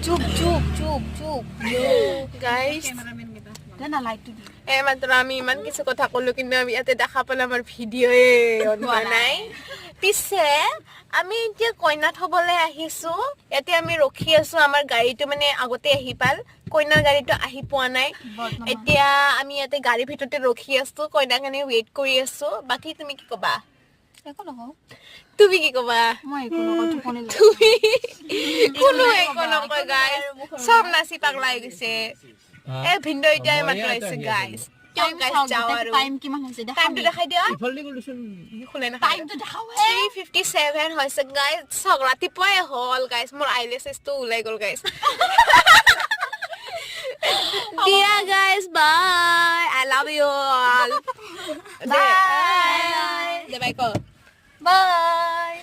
চুপ guys মাত্ৰ আমি ইমান কিছু কথা ক'লো কিন্তু আমি ইয়াতে দেখা পালে আমাৰ ভিডিঅ'য়ে হোৱা নাই পিছে আমি এতিয়া কইনা থবলৈ আহিছো ইয়াতে আমি ৰখি আছো আমাৰ গাড়ীটো মানে আগতে আহি পাল কইনাৰ গাড়ীটো আহি পোৱা নাই এতিয়া আমি ইয়াতে গাড়ীৰ ভিতৰতে ৰখি আছো কইনাৰ কাৰণে ৱেইট কৰি আছো বাকি তুমি কি কবা একো নকওঁ তুমি কি কবা মই একো নকওঁ তুমি কোনো একো নকয় গাইস সব নাচি পাগলা হৈ গৈছে এ ভিন্দ এতিয়া মাত্ৰ আহিছে গাইস টাইম কিমান হৈছে টাইমটো দেখাই দিয়া ইফালদি গলছন খুলে না টাইমটো দেখাও 3:57 হৈছে গাইস সক ৰাতিপুৱাই হল গাইস মোৰ আইলেসটো উলাই গল গাইস দিয়া guys bye I love you all bye bye bye